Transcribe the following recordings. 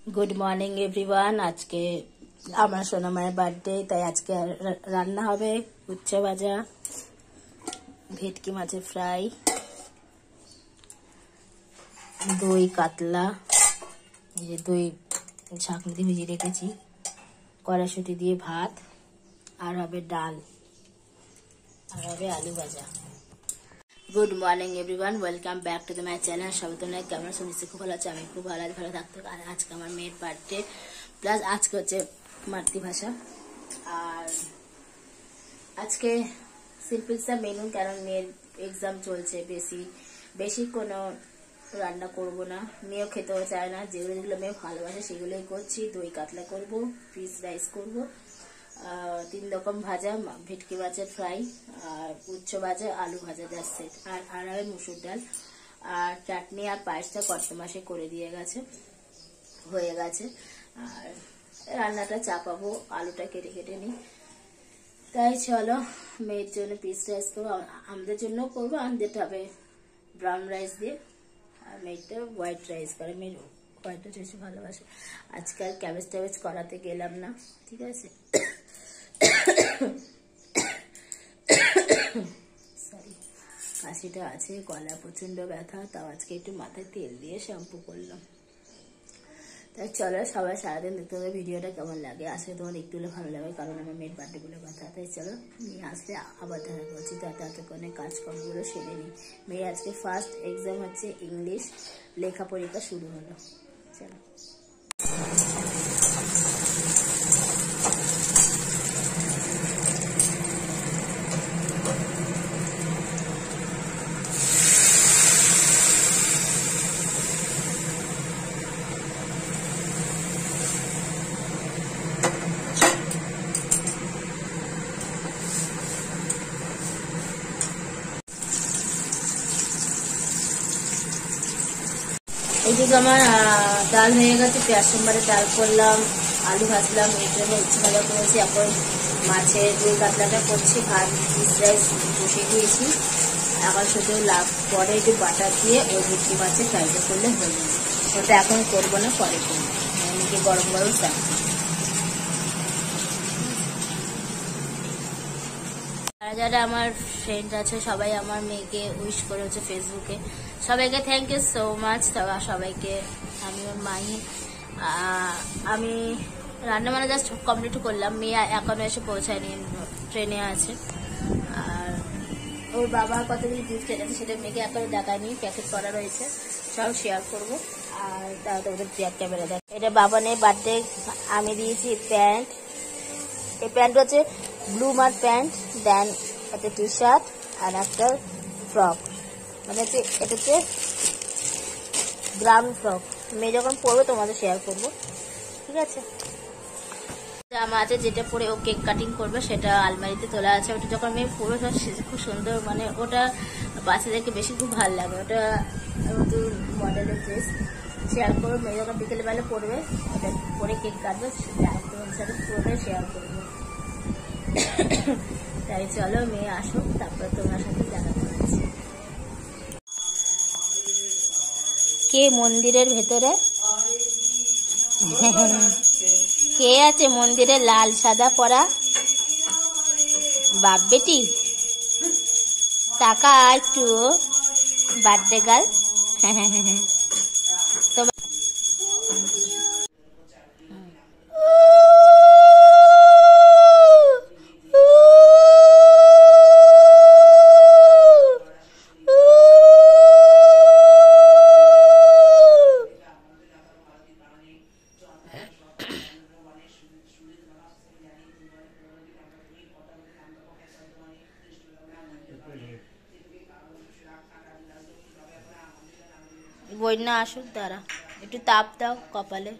Good morning everyone. आज के আমার সোনামায়ের বার্থডে, তাই আজকে রান্না হবে উচ্ছে ভাজা, ভেটকি মাছের ফ্রাই, দই কাতলা, এই যে দই ছাঁকনি দিয়ে ভিজিয়ে রেখেছি, কড়াইশুঁটি দিয়ে ভাত, আর হবে ডাল, আর হবে আলু ভাজা। Good morning everyone, welcome back to my channel. সবাই তোমরা কেমন আছো? নিশ্চয়ই খুব ভালো আছে, আমি খুব ভালো থাকতে। আর আজকে আমার মেয়ের বার্থডে, প্লাস আজকে হচ্ছে মাতৃভাষা। আর আজকে সিম্পল সা মেনু, কারণ মেয়ের এক্সাম চলছে, বেশি কোনো রান্না করব না। মেয়েও খেতেও চায় না, যেগুলো মেয়ে ভালোবাসে সেগুলোই করছি। দই কাতলা করব, ফিশ রাইস করব, 3 রকম ভাজা, ভেটকি মাছের ফ্রাই, আর উচ্ছে ভাজা, আলু ভাজা, যাচ্ছে। আর হবে মুসুর ডাল, আর চাটনি আর পায়েসটা কত মাসে করে দিয়ে গেছে, হয়ে গেছে। আর রান্নাটা চাপাবো, আলুটা কেটে নিই। তাই চলো, মেয়ের জন্য পিস রাইস করবো, আমাদের জন্য করবো। আমাদের হবে ব্রাউন রাইস দিয়ে, আর মেয়েটা হোয়াইট রাইস করে। মেয়ের হোয়াইট রাইস বেশি ভালোবাসে। আজকাল ক্যাবেজ ট্যাবেজ করাতে গেলাম না, ঠিক আছে। সরি, কাশিটা আছে, গলা প্রচন্ড ব্যথা, তাও আজকে একটু মাথায় তেল দিয়ে শ্যাম্পু করলাম। তাই চলো, সবাই সারাদিন দেখতে হবে ভিডিওটা কেমন লাগে। আসলে তোমার একটু হলে ভালো লাগে, কারণ আমার মেয়ের বার্থডে বলে কথা। তাই চলো, নিয়ে আসলে আবার দেখা করছি। ততক্ষণে কাজকর্মগুলো সেরে নিই। মেয়ে আজকে ফার্স্ট এক্সাম হচ্ছে ইংলিশ, লেখা পরীক্ষা শুরু হলো। চলো, এইদিকে আমার ডাল হয়ে গেছে, পেঁয়াজ সোমবারে ডাল করলাম, আলু ভাজলাম, এর জন্য উচ্ছে ভাজা করেছি। এখন মাছের দই কাতলাটা করছি, ভাত ফিশ রাইস বসিয়ে দিয়েছি। এখন শুধু পরে একটু বাটার দিয়ে ওই ভেটকি মাছের ফ্রাইটা করলে হয়ে যাবে। ওটা এখন করবো না, পরে করবো, অনেকে গরম গরম চাপ। যারা আমার ফ্রেন্ড আছে সবাই আমার মেয়েকে উইশ করেছে ফেসবুকে, সবাইকে থ্যাংক ইউ সো মাচ। সবাইকে আমি ওর মাই, আমি রান্নাবান্না জাস্ট কমপ্লিট করলাম, মেয়ে এখনো এসে পৌঁছায়নি, ট্রেনে আছে। আর ওর বাবা কতগুলি গিফট এনেছে সেটা মেয়েকে এখনো দেখায়নি, প্যাকেট করা রয়েছে, সব শেয়ার করবো। আর তাও তোমাদের ক্যামেরা দেখ, এটা বাবানের বার্থডে আমি দিয়েছি প্যান্ট। এই প্যান্ট হচ্ছে ব্লু মার প্যান্ট, দেন একটা টি শার্ট আর একটা ফ্রক, মানে হচ্ছে এটা হচ্ছে গ্রাউন্ড ফ্রক। মেয়ে যখন পরবে তোমাদের শেয়ার করবো, ঠিক আছে। জামা আছে যেটা পরে ও কেক কাটিং করবে, সেটা আলমারিতে তোলা আছে। ওটা যখন মেয়ে পরবে খুব সুন্দর, মানে ওটা বাচ্চাদেরকে বেশি খুব ভালো লাগে। ওটা নতুন মডেলের ড্রেস, শেয়ার করবো। মেয়ে যখন বিকেলবেলা পরবে, ওটা পরে কেক কাটবে, তোমাদের সাথে পরবে, শেয়ার করবো। তাই চলো, মেয়ে আসুক, তারপর তোমার সাথে দেখা করছি। কে মন্দিরের ভেতরে? কে আছে মন্দিরে লাল সাদা পরা? বাপ বেটি, টাকা একটু বার্থডে গার্ল। বন্যা আসুক, দাঁড়া একটু তাপ দাও কপালে।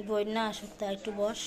বন্যা আসুক, তা একটু বস।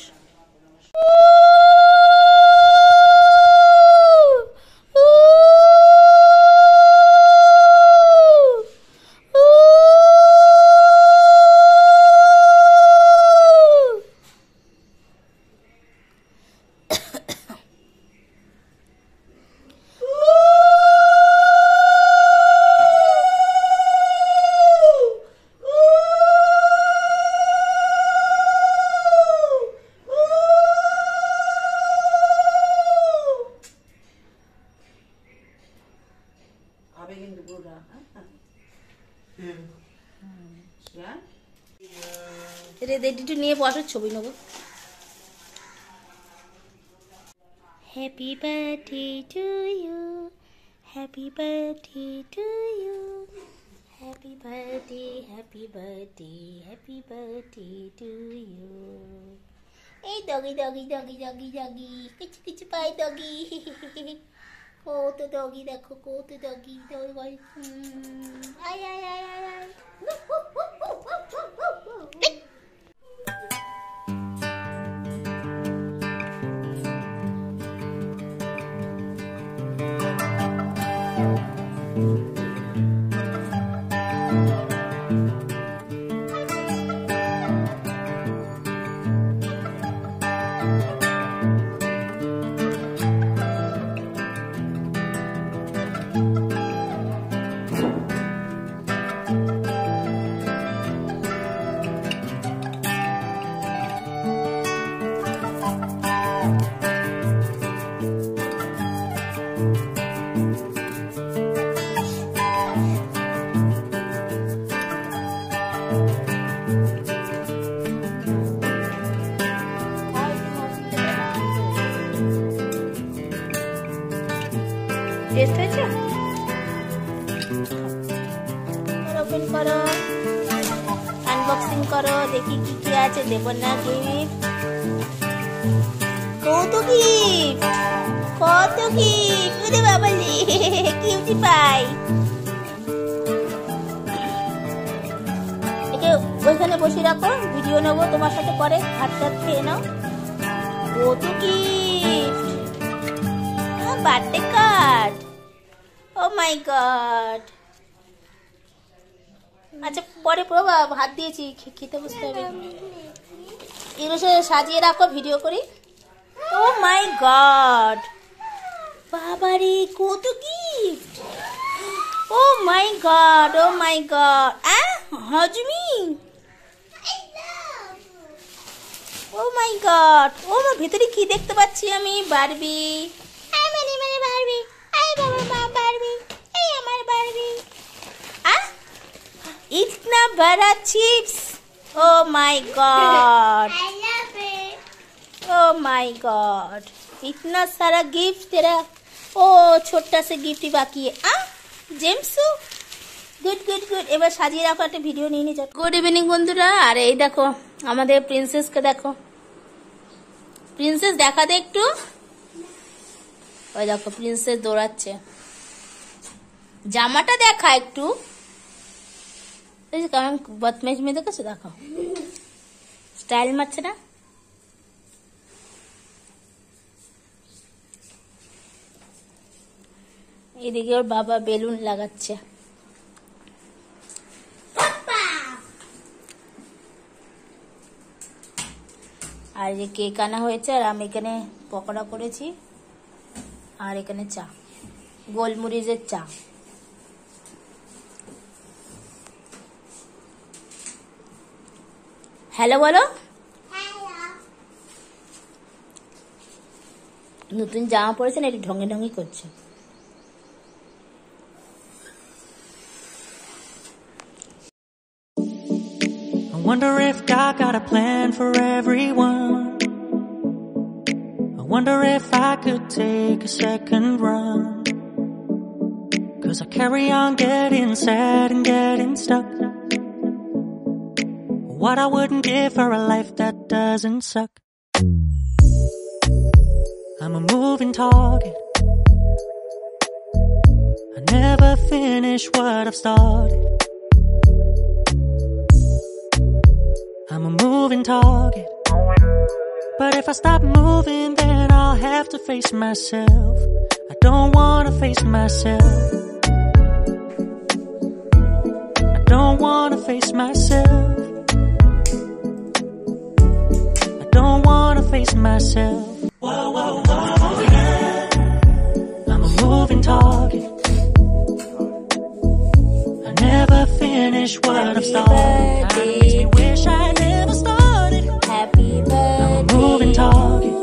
একটু নিয়ে বসো, ছবি নেবো। Happy birthday to you, happy birthday to you, happy birthday, happy birthday, happy birthday to you. এই doggy doggy doggy doggy doggy, কিছু কিছু পাই ডগি। কত ডগি দেখো, কত ডগি। আয় আয় আয় আয় আয়। টেস্ট হয়েছে? ওপেন করো, আনবক্সিং করো, দেখি কি কি আছে। দেব না গিফট, কত গিফট, কত গিফট। ওরে বাবা রে, কিউটি পাই। একে ওইখানে বসে রাখো, ভিডিও নেবো তোমার সাথে পরে। হাত টাত খেয়ে নাও। কত গিফট, বার্থডে কার্ড। ও মাই গড। আচ্ছা পরে প্রভা হাত দিয়েছি, খেতে বসতে হবে। এগুলো সাজিয়ে রাখো, ভিডিও করি। ও মাই গড, বাবারে কত গিফট। ও মাই গড, ও মাই গড। হজমি, ও মাই গড। ও আমার ভেতরে কি দেখতে পাচ্ছি আমি? বারবি, বারবি, আই বাবা মা বারবি, এই আমার বারবি। इतना बड़ा chips, oh my God, I love it, oh my God. इतना सारा गिफ्ट तेरा। ओ छोटा से गिफ्ट ही बाकी है। जेम्सू, गुड गुड गुड। এবার সাজিয়ে রাখো, একটা ভিডিও নিয়ে নিয়ে যাও। গুড ইভিনিং বন্ধুরা। আর এই দেখো আমাদের প্রিন্সেসকে দেখো। প্রিন্সেস দেখা দে একটু। ওই দেখো প্রিন্সেস দৌড়াচ্ছে। জামাটা দেখা একটু। কেমন বদমাইশ মেয়ে দেখেছো? দেখো স্টাইল মারছে না? এদিকে ওর বাবা বেলুন লাগাচ্ছে। আর যে কেক আনা হয়েছে, আর আমি এখানে পকোড়া করেছি, আর এখানে চা, গোলমরিচের চা। হ্যালো বলো। নতুন জামা পরেছে না, একটু ঢঙ্গে ঢঙ্গি করছে। I wonder if God got a plan for everyone. I wonder if I could take a second run. 'Cause I carry on getting sad and getting stuck. What I wouldn't give for a life that doesn't suck. I'm a moving target. I never finish what I've started. I'm a moving target. But if I stop moving, then I'll have to face myself. I don't wanna face myself. I don't wanna face myself. I don't wanna face myself. Whoa, whoa, whoa, yeah. I'm a moving target. I never finish what I've started. Kinda makes me wish I never started. Happy birthday. I'm a moving target.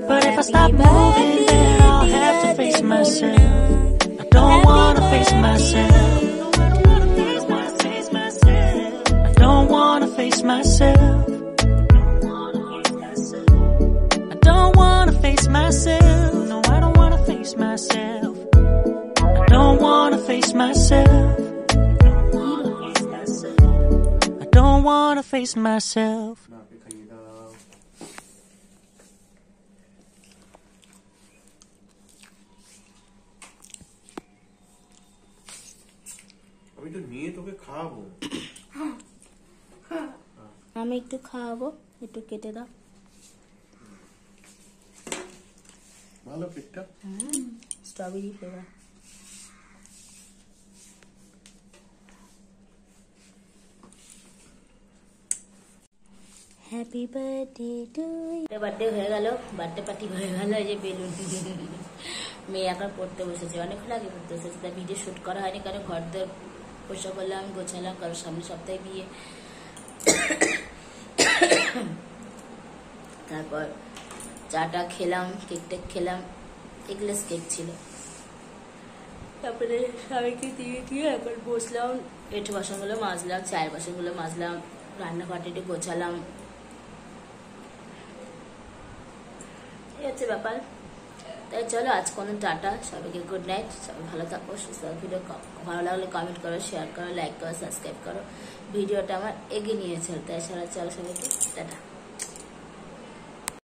But if I stop moving, then I'll have to face myself. I don't wanna face myself. I don't wanna wanna face myself. I don't wanna face myself. No, I don't wanna face myself. I don't wanna face myself. I don't wanna face myself. আমি তো নিয়ে তোকে খাওয়াবো। আমি একটু খাওয়াবো, একটু কেটে দাও। ভালো কেকটা, strawberry flavour. Happy birthday to you. Birthday হয়ে গেল, বার্থডে পার্টি হয়ে গেল। এই যে বেলুন, মেয়ে এখন পড়তে বসেছে, অনেকক্ষণ আগে পড়তে বসেছে। তাই ভিডিও শ্যুট করা হয়নি, কারণ ঘর দর পয়সা করলাম, গোছালাম, কারণ সামনে সপ্তাহে বিয়ে। তারপর চাটা খেলাম, কেকটা খেলাম, এগলেস কেক ছিল। তারপরে সবাইকে দিয়ে এখন বসলাম, এঁঠো বাসনগুলো মাজলাম, চায়ের বাসনগুলো মাজলাম, রান্নাঘরটা একটু গোছালাম। এই হচ্ছে ব্যাপার। তাই চলো আজ কোনো টাটা, সবাইকে গুড নাইট, সবাই ভালো থাকো, সুস্থ। ভিডিও ভালো লাগলে কমেন্ট করো, শেয়ার করো, লাইক করো, সাবস্ক্রাইব করো। ভিডিওটা আমার এগিয়ে নিয়ে চলতে, চলো সবাইকে টাটা।